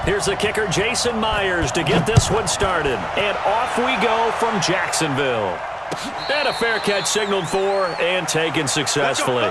Here's the kicker, Jason Myers, to get this one started. And off we go from Jacksonville. And a fair catch signaled for and taken successfully.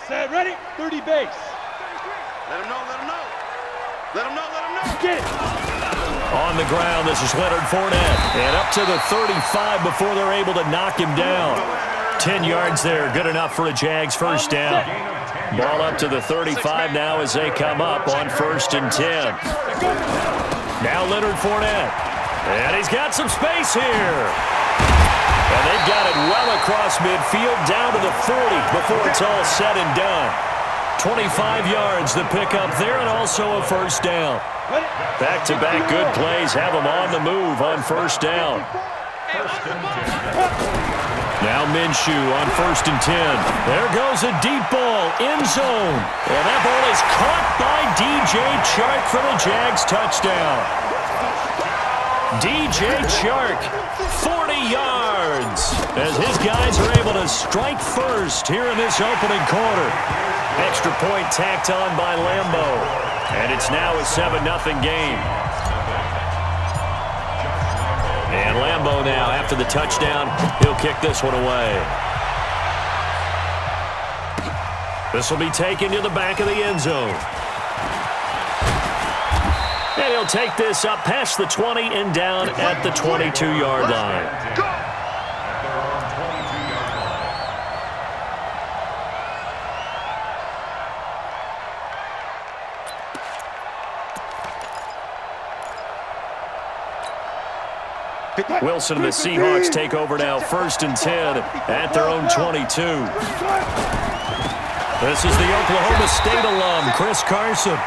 Set, ready, 30 base. Let him know, let him know. Let him know, let him know. Get it. On the ground, this is Leonard Fournette. And up to the 35 before they're able to knock him down. 10 yards there, good enough for a Jags first down. Ball up to the 35 now as they come up on 1st and 10. Now Leonard Fournette. And he's got some space here. And they've got it well across midfield down to the 40 before it's all said and done. 25 yards the pickup there and also a first down. Back-to-back good plays have them on the move on first down. Now Minshew on 1st and 10. There goes a deep ball, end zone. And that ball is caught by DJ Chark for the Jags touchdown. DJ Chark, 40 yards, as his guys are able to strike first here in this opening quarter. Extra point tacked on by Lambo, and it's now a 7-0 game. And Lambo now, after the touchdown, he'll kick this one away. This will be taken to the back of the end zone. And he'll take this up past the 20 and down at the 22-yard line. Wilson and the Seahawks take over now, 1st and 10 at their own 22. This is the Oklahoma State alum, Chris Carson.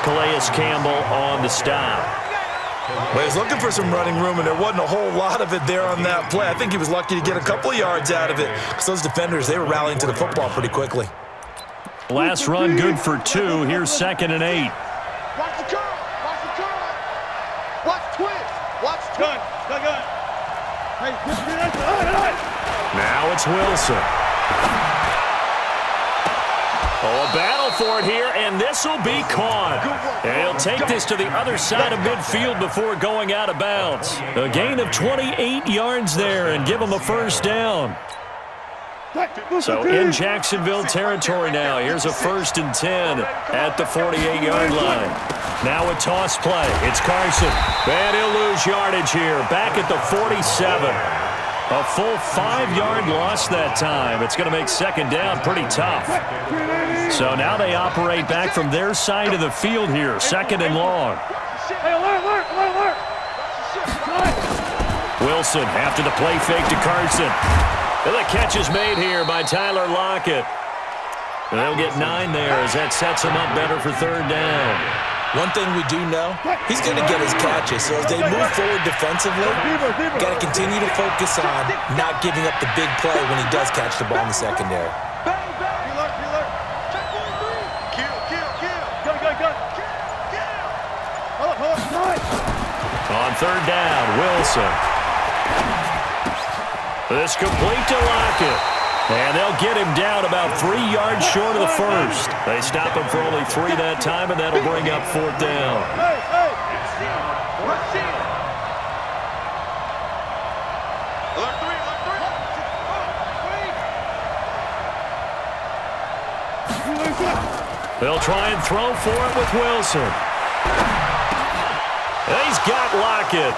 Calais Campbell on the stop. Well, he's looking for some running room, and there wasn't a whole lot of it there on that play. I think he was lucky to get a couple of yards out of it because those defenders, they were rallying to the football pretty quickly. Last run good for 2. Here's 2nd and 8. Watch the curl. Watch the curl. Watch twist. Watch twist. Gun. Hey, now it's Wilson. Oh, a battle for it here, and this will be caught. And he'll take this to the other side of midfield before going out of bounds. A gain of 28 yards there and give him a first down. So in Jacksonville territory now. Here's a 1st and 10 at the 48-yard line. Now a toss play. It's Carson. And he'll lose yardage here. Back at the 47. A full 5-yard loss that time. It's going to make 2nd down pretty tough. So now they operate back from their side of the field here. 2nd and long. alert. Wilson after the play fake to Carson. And the catch is made here by Tyler Lockett. And they'll get 9 there as that sets him up better for 3rd down. One thing we do know, he's going to get his catches. So as they move forward defensively, got to continue to focus on not giving up the big play when he does catch the ball in the secondary. On 3rd down, Wilson. This complete to Lockett. And they'll get him down about 3 yards short of the first. They stop him for only 3 that time, and that'll bring up 4th down. They'll try and throw for it with Wilson. He's got Lockett.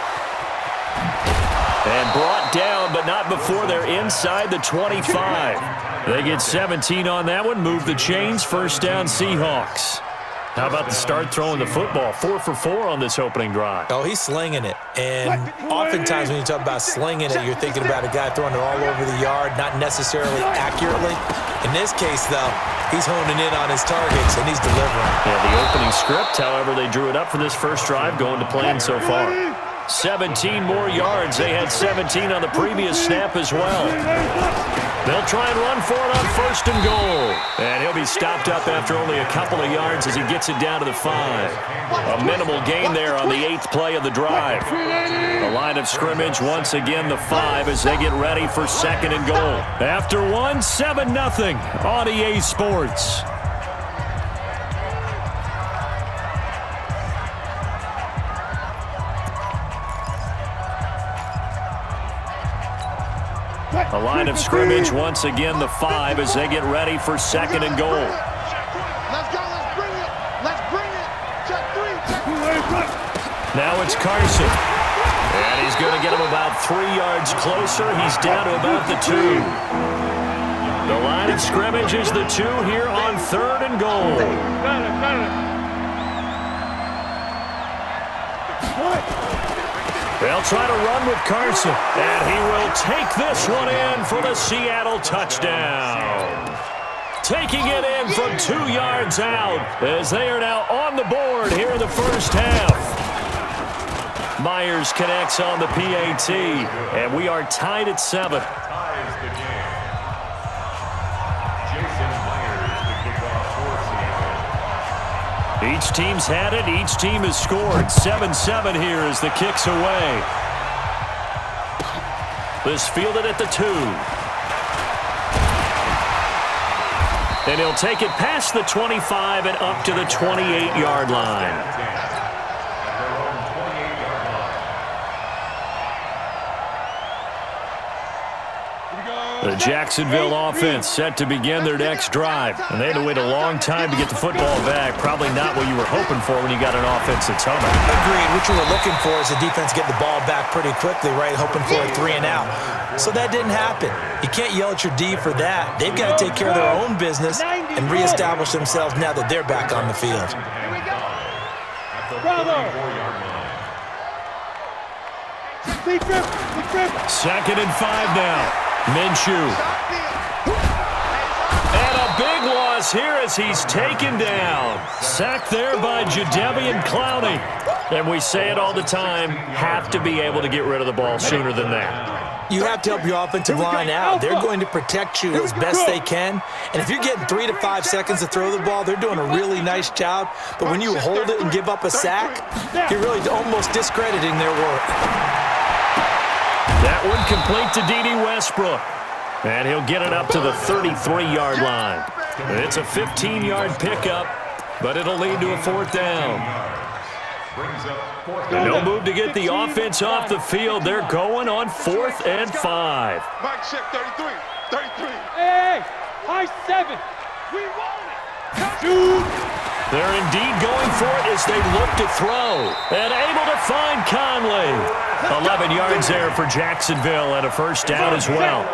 And brought down, but not before they're inside the 25. They get 17 on that one, move the chains, 1st down Seahawks. How about the start throwing the football? 4 for 4 on this opening drive. Oh, he's slinging it. And oftentimes when you talk about slinging it, you're thinking about a guy throwing it all over the yard, not necessarily accurately. In this case, though, he's honing in on his targets, and he's delivering. Yeah, the opening script, however, they drew it up for this first drive, going to plan so far. 17 more yards. They had 17 on the previous snap as well. They'll try and run for it on 1st and goal. And he'll be stopped up after only a couple of yards as he gets it down to the 5. A minimal gain there on the 8th play of the drive. The line of scrimmage, once again, the 5 as they get ready for 2nd and goal. After one, 7-0 on EA Sports. A line of scrimmage, once again, the 5 as they get ready for 2nd and goal. Let's go, let's bring it. Let's bring it. Check 3, check 3. Now it's Carson. And he's going to get him about 3 yards closer. He's down to about the 2. The line of scrimmage is the 2 here on 3rd and goal. They'll try to run with Carson, and he will take this one in for the Seattle touchdown. Taking it in from 2 yards out as they are now on the board here in the first half. Myers connects on the PAT, and we are tied at 7. Each team's had it. Each team has scored. 7-7 here as the kick's away. This fielded at the 2. And he'll take it past the 25 and up to the 28-yard line. The Jacksonville offense set to begin their next drive. And they had to wait a long time to get the football back. Probably not what you were hoping for when you got an offense that's humming. Agreed. What you were looking for is the defense get the ball back pretty quickly, right? Hoping for a 3 and out. So that didn't happen. You can't yell at your D for that. They've got to take care of their own business and reestablish themselves now that they're back on the field. Bravo. 2nd and 5 now. Minshew. And a big loss here as he's taken down. Sacked there by Jadeveon Clowney. And we say it all the time, have to be able to get rid of the ball sooner than that. You have to help your offensive line out. They're going to protect you as best they can. And if you're getting 3 to 5 seconds to throw the ball, they're doing a really nice job. But when you hold it and give up a sack, you're really almost discrediting their work. That one complete to D.D. Westbrook. And he'll get it up to the 33-yard line. It's a 15-yard pickup, but it'll lead to a 4th down. No move to get the offense off the field. They're going on 4th and 5. Mike check 33. 33. Hey, high 7. We want it. Dude. They're indeed going for it as they look to throw. And able to find Conley. 11 yards there for Jacksonville and a 1st down as well.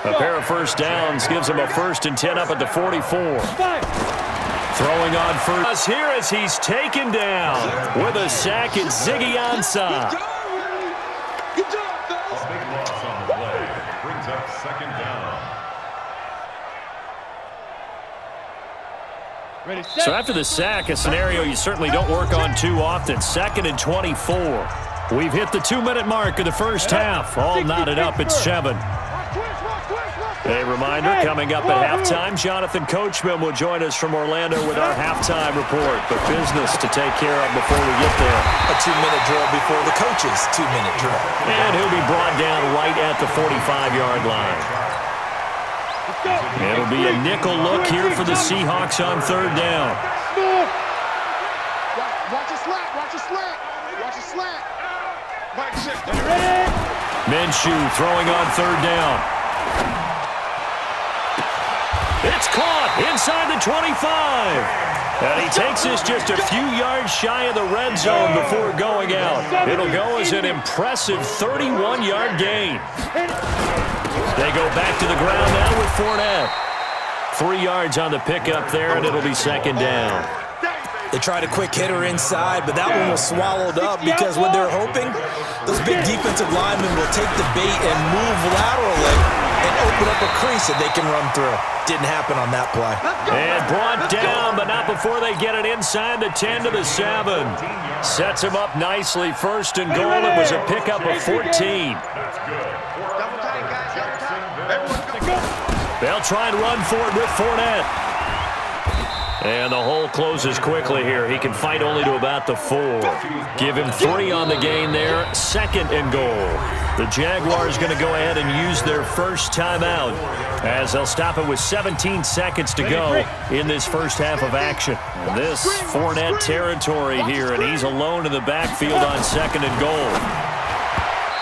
A pair of 1st downs gives them a 1st and 10 up at the 44. Throwing on first here as he's taken down with a sack at Ziggy Ansah. Good job, fellas. A big loss on the play. Brings up 2nd down. So after the sack, a scenario you certainly don't work on too often. 2nd and 24. We've hit the 2-minute mark of the first half. All knotted up at 7. A reminder, coming up at halftime, Jonathan Coachman will join us from Orlando with our halftime report. But business to take care of before we get there. A 2-minute drill before the coach's 2-minute drill. And he'll be brought down right at the 45-yard line. It'll be a nickel look here for the Seahawks on 3rd down. Watch your slant. Watch your slant. Watch your slant. Mike check. Minshew throwing on 3rd down. It's caught inside the 25. And he takes this just a few yards shy of the red zone before going out. It'll go as an impressive 31-yard gain. They go back to the ground now with Fournette. 3 yards on the pickup there, and it'll be 2nd down. They tried a quick hitter inside, but that one was swallowed up because what they're hoping, those big defensive linemen will take the bait and move laterally and open up a crease that they can run through. Didn't happen on that play. And brought down, but not before they get it inside the 10 to the 7. Sets him up nicely. 1st and goal. It was a pickup of 14. Double tight, guys. Double tight. They'll try and run for it with Fournette. And the hole closes quickly here. He can fight only to about the 4. Give him 3 on the gain there. 2nd and goal. The Jaguars going to go ahead and use their first timeout as they'll stop it with 17 seconds to go in this first half of action. And this Fournette territory here, and he's alone in the backfield on 2nd and goal.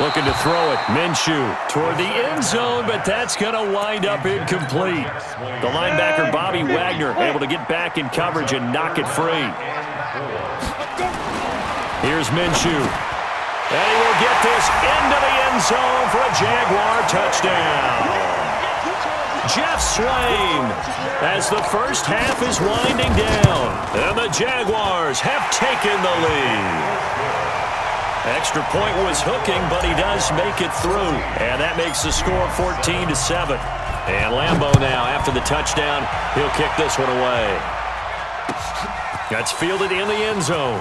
Looking to throw it. Minshew toward the end zone, but that's going to wind up incomplete. The linebacker, Bobby Wagner, able to get back in coverage and knock it free. Here's Minshew. And he will get this into the end zone for a Jaguar touchdown. Jeff Swain as the first half is winding down. And the Jaguars have taken the lead. Extra point was hooking, but he does make it through. And that makes the score 14-7. And Lambeau now, after the touchdown, he'll kick this one away. That's fielded in the end zone.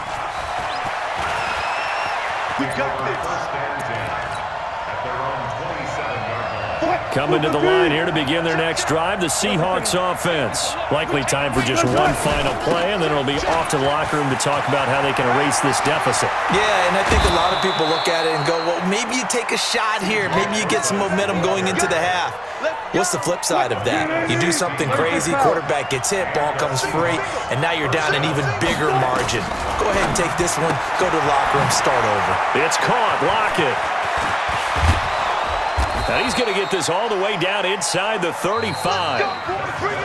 We got this. Coming to the line here to begin their next drive, the Seahawks offense. Likely time for just one final play, and then it'll be off to the locker room to talk about how they can erase this deficit. Yeah, and I think a lot of people look at it and go, well, maybe you take a shot here. Maybe you get some momentum going into the half. What's the flip side of that? You do something crazy, quarterback gets hit, ball comes free, and now you're down an even bigger margin. Go ahead and take this one, go to the locker room, start over. It's caught. Lockett. And he's going to get this all the way down inside the 35.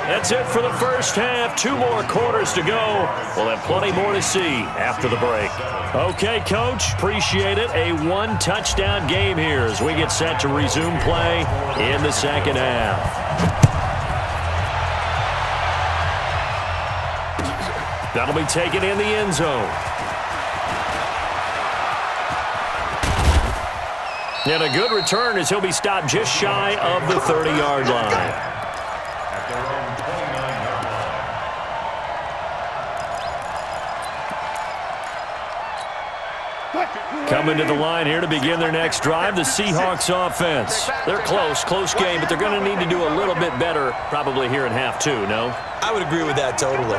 That's it for the first half. 2 more quarters to go. We'll have plenty more to see after the break. Okay, Coach, appreciate it. A 1-touchdown game here as we get set to resume play in the second half. That'll be taken in the end zone. And a good return as he'll be stopped just shy of the 30-yard line. Coming to the line here to begin their next drive, the Seahawks offense. They're close game, but they're going to need to do a little bit better probably here in half 2, no? I would agree with that totally.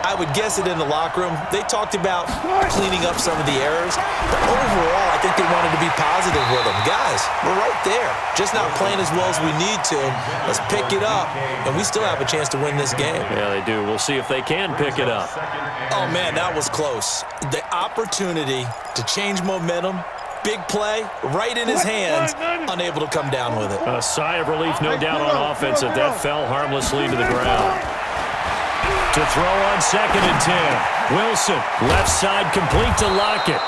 I would guess it in the locker room. They talked about cleaning up some of the errors, but overall, I think they wanted to be positive with them. Guys, we're right there. Just not playing as well as we need to. Let's pick it up, and we still have a chance to win this game. Yeah, they do. We'll see if they can pick it up. Oh, man, that was close. The opportunity to change momentum, big play, right in his hands, unable to come down with it. A sigh of relief, no doubt, on offense that fell harmlessly to the ground. To throw on 2nd and 10. Wilson, left side complete to Lockett.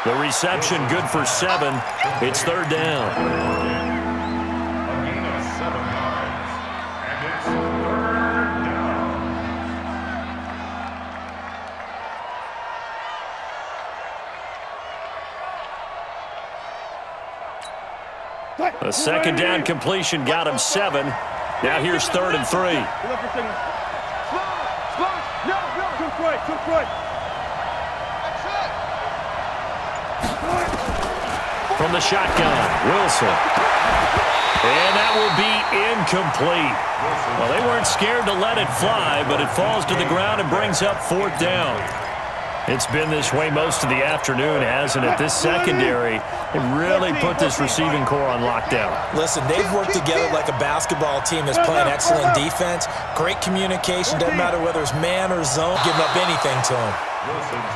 The reception good for 7. It's 3rd down. A gain of 7 yards. And it's 3rd down. A 2nd down completion got him 7. Now here's 3rd and 3. Took right. From the shotgun, Wilson. And that will be incomplete. Well, they weren't scared to let it fly, but it falls to the ground and brings up 4th down. It's been this way most of the afternoon, hasn't it? This secondary, they really put this receiving core on lockdown. Listen, they've worked together like a basketball team that's playing excellent defense. Great communication. Doesn't matter whether it's man or zone. Giving up anything to them.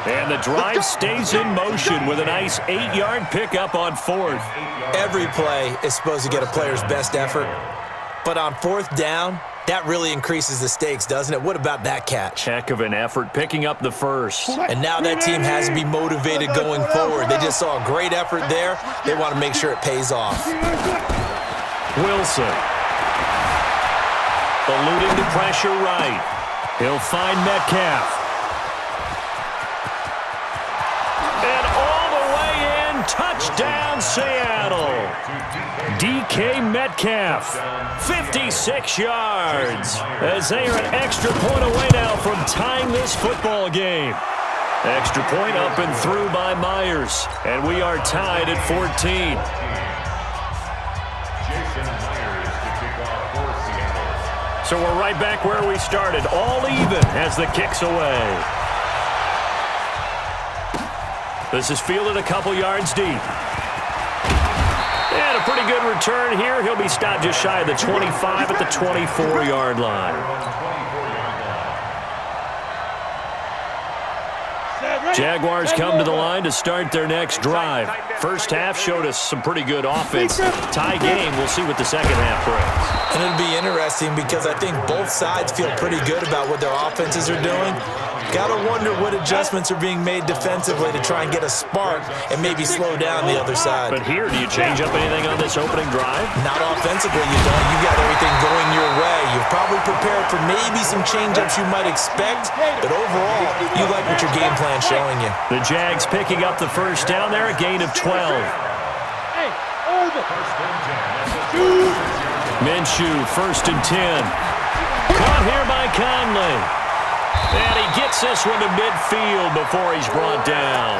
And the drive stays in motion with a nice 8-yard pickup on 4th. Every play is supposed to get a player's best effort. But on 4th down, that really increases the stakes, doesn't it? What about that catch? Heck of an effort, picking up the first. And now that team has to be motivated going forward. They just saw a great effort there. They want to make sure it pays off. Wilson. Eluding the pressure right. He'll find Metcalf. And all the way in, touchdown Seattle. DK Metcalf, 56 yards, as they are an extra point away now from tying this football game. Extra point up and through by Myers, and we are tied at 14. Jason Myers to kick off for Seattle. So we're right back where we started, all even as the kick's away. This is fielded a couple yards deep. And a pretty good return here. He'll be stopped just shy of the 25 at the 24-yard line. Jaguars come to the line to start their next drive. First half showed us some pretty good offense. Tie game, we'll see what the second half brings. And it'll be interesting because I think both sides feel pretty good about what their offenses are doing. Got to wonder what adjustments are being made defensively to try and get a spark and maybe slow down the other side. But here, do you change up anything on this opening drive? Not offensively, you don't. You got everything going your way. You're probably prepared for maybe some change-ups you might expect, but overall, you like what your game plan's showing you. The Jags picking up the first down there, a gain of 12. Hey, over. Minshew, 1st and 10. Caught here by Conley. And he gets this one to midfield before he's brought down.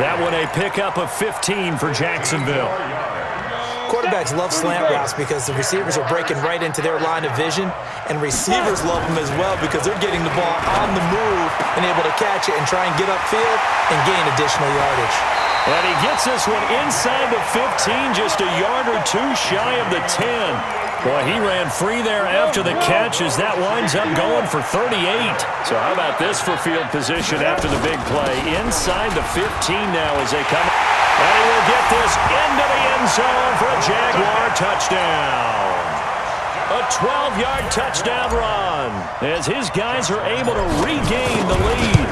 That one a pickup of 15 for Jacksonville. Quarterbacks love slant routes because the receivers are breaking right into their line of vision, and receivers love them as well because they're getting the ball on the move and able to catch it and try and get upfield and gain additional yardage. And he gets this one inside the 15, just a yard or two shy of the 10. Boy, he ran free there after the catch as that winds up going for 38. So how about this for field position after the big play? Inside the 15 now as they come. And he will get this into the end zone for a Jaguar touchdown. A 12-yard touchdown run as his guys are able to regain the lead.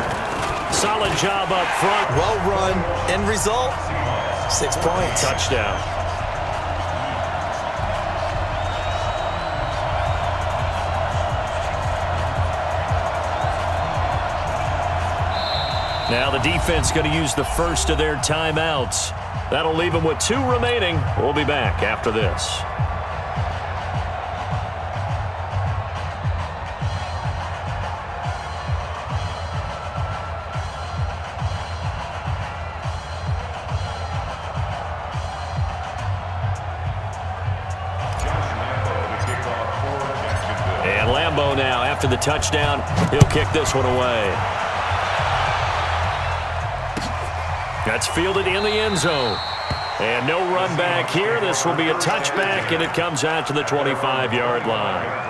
Solid job up front. Well run. End result, 6 points. Touchdown. Now the defense going to use the first of their timeouts. That'll leave them with 2 remaining. We'll be back after this. And Lambeau now, after the touchdown, he'll kick this one away. That's fielded in the end zone. And no run back here. This will be a touchback, and it comes out to the 25-yard line.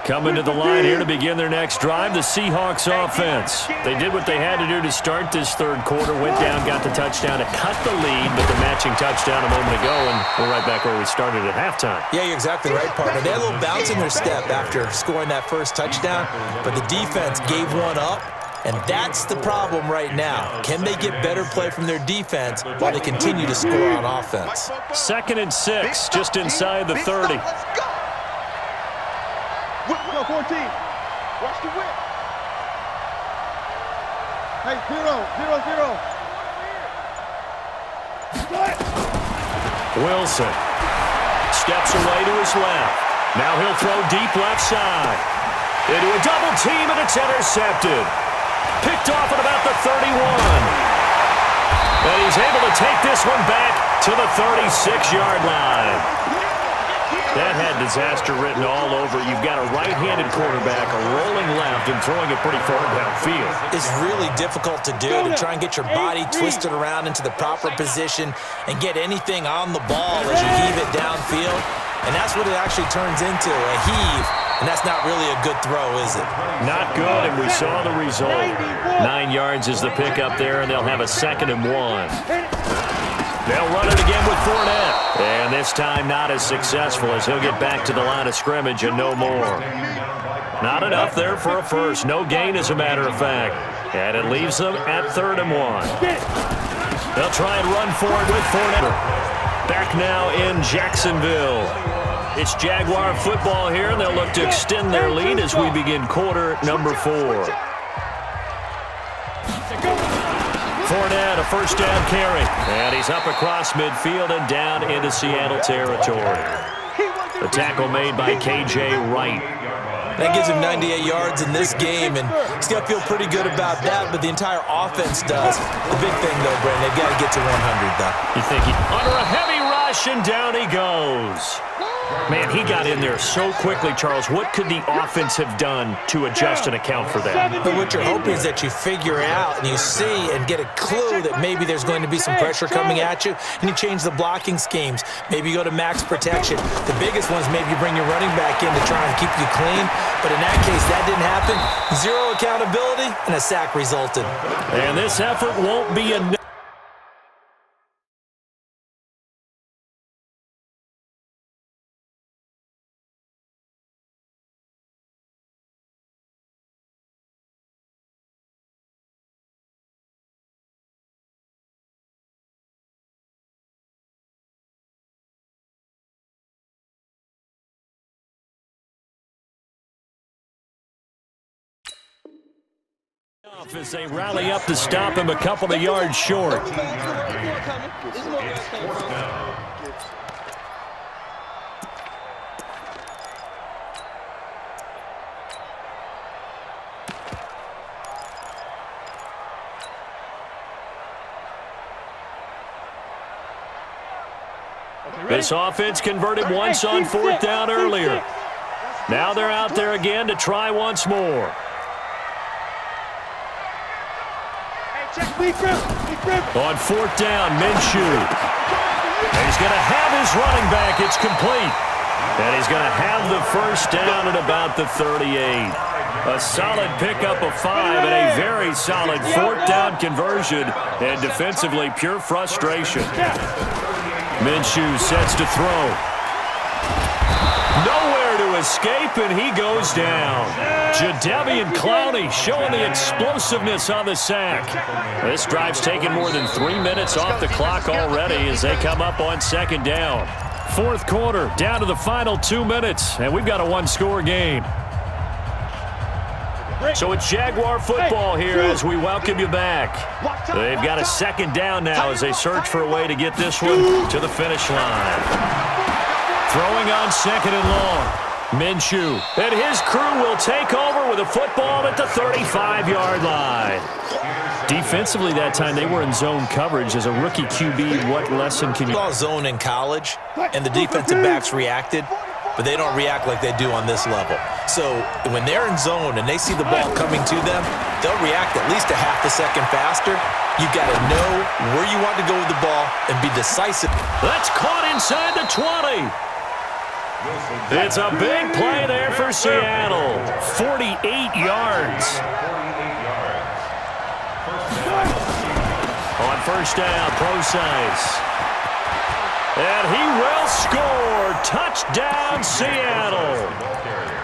Coming to the line here to begin their next drive, the Seahawks offense. They did what they had to do to start this third quarter, went down, got the touchdown to cut the lead, but the matching touchdown a moment ago, and we're right back where we started at halftime. Yeah, you're exactly right, partner. They had a little bounce in their step after scoring that first touchdown, but the defense gave one up, and that's the problem right now. Can they get better play from their defense while they continue to score on offense? 2nd and 6, just inside the 30. Whip, go 14. Watch the whip. Hey, 0-0-0. Wilson steps away to his left. Now he'll throw deep left side. Into a double team, and it's intercepted. Picked off at about the 31. And he's able to take this one back to the 36-yard line. That had disaster written all over. You've got a right-handed quarterback, a rolling left, and throwing it pretty far downfield. It's really difficult to do, to try and get your body twisted around into the proper position and get anything on the ball as you heave it downfield. And that's what it actually turns into, a heave. And that's not really a good throw, is it? Not good, and we saw the result. 9 yards is the pickup there, and they'll have a 2nd and 1. They'll run it again with Fournette. And this time not as successful as he'll get back to the line of scrimmage and no more. Not enough there for a first. No gain, as a matter of fact. And it leaves them at 3rd and 1. They'll try and run for it with Fournette. Back now in Jacksonville. It's Jaguar football here, and they'll look to extend their lead as we begin quarter number 4. Fournette, a first down carry. And he's up across midfield and down into Seattle territory. The tackle made by K.J. Wright. That gives him 98 yards in this game, and he's going to feel pretty good about that, but the entire offense does. The big thing, though, Brandon, they've got to get to 100, though. You think under a heavy rush, and down he goes. Man, he got in there so quickly, Charles. What could the offense have done to adjust and account for that? But what you're hoping is that you figure out and you see and get a clue that maybe there's going to be some pressure coming at you, and you change the blocking schemes. Maybe you go to max protection. The biggest one is maybe you bring your running back in to try and keep you clean. But in that case, that didn't happen. Zero accountability, and a sack resulted. And this effort won't be enough. As they rally up to stop him a couple of yards short. This offense converted once on fourth down earlier. Now they're out there again to try once more. On fourth down, Minshew. And he's going to have his running back. It's complete. And he's going to have the first down at about the 38. A solid pickup of 5 and a very solid fourth down conversion. And defensively, pure frustration. Minshew sets to throw. Nowhere to escape, and he goes down. Jadeveon Clowney showing the explosiveness on the sack. This drive's taken more than 3 minutes off the clock already as they come up on second down. Fourth quarter, down to the final 2 minutes, and we've got a one-score game. So it's Jaguar football here as we welcome you back. They've got a second down now as they search for a way to get this one to the finish line. Throwing on second and long. Minshew. And his crew will take over with a football at the 35-yard line. Defensively that time, they were in zone coverage. As a rookie QB, what lesson can you... All zone in college, and the defensive backs reacted, but they don't react like they do on this level. So when they're in zone and they see the ball coming to them, they'll react at least a half a second faster. You've got to know where you want to go with the ball and be decisive. That's caught inside the 20. It's a big play there for Seattle. 48 yards. On first down, Procise. And he will score. Touchdown, Seattle.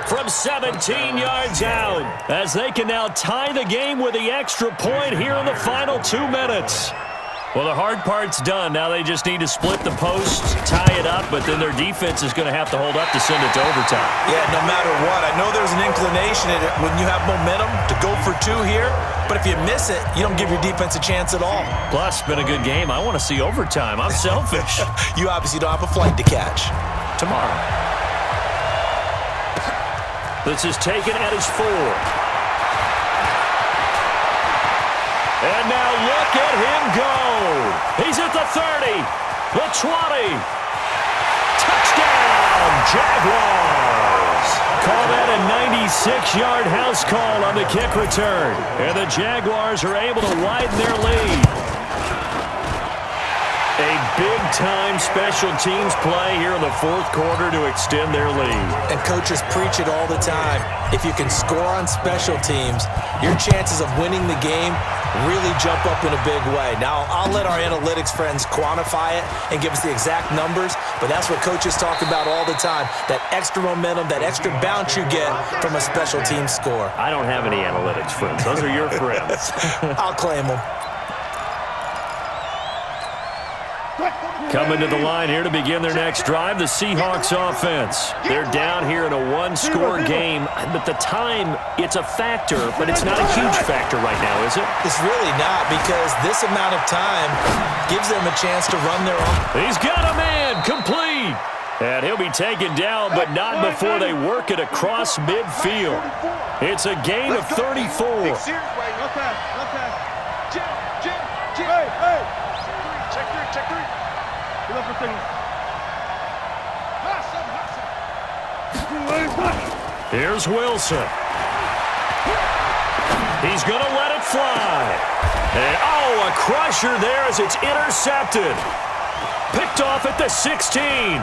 From 17 yards out, as they can now tie the game with the extra point here in the final 2 minutes. Well, the hard part's done. Now they just need to split the posts, tie it up, but then their defense is going to have to hold up to send it to overtime. Yeah, no matter what. I know there's an inclination in it when you have momentum to go for 2 here, but if you miss it, you don't give your defense a chance at all. Plus, it's been a good game. I want to see overtime. I'm selfish. You obviously don't have a flight to catch. Tomorrow. This is taken at his 4. And now look at him go. He's at the 30, the 20. Touchdown, Jaguars. Call that a 96-yard house call on the kick return. And the Jaguars are able to widen their lead. A big-time special teams play here in the fourth quarter to extend their lead. And coaches preach it all the time. If you can score on special teams, your chances of winning the game really jump up in a big way. Now, I'll let our analytics friends quantify it and give us the exact numbers, but that's what coaches talk about all the time, that extra momentum, that extra bounce you get from a special team score. I don't have any analytics friends. Those are your friends. I'll claim them. Coming to the line here to begin their next drive, the Seahawks offense. They're down here in a one-score game, but the time, it's a factor, but it's not a huge factor right now, is it? It's really not, because this amount of time gives them a chance to run their own. He's got a man, complete. And he'll be taken down, but not before they work it across midfield. It's a gain of 34. No pass. Jim. Hey. Check three. Get up for things. Here's Wilson. He's going to let it fly. And, oh, a crusher there as it's intercepted. Picked off at the 16.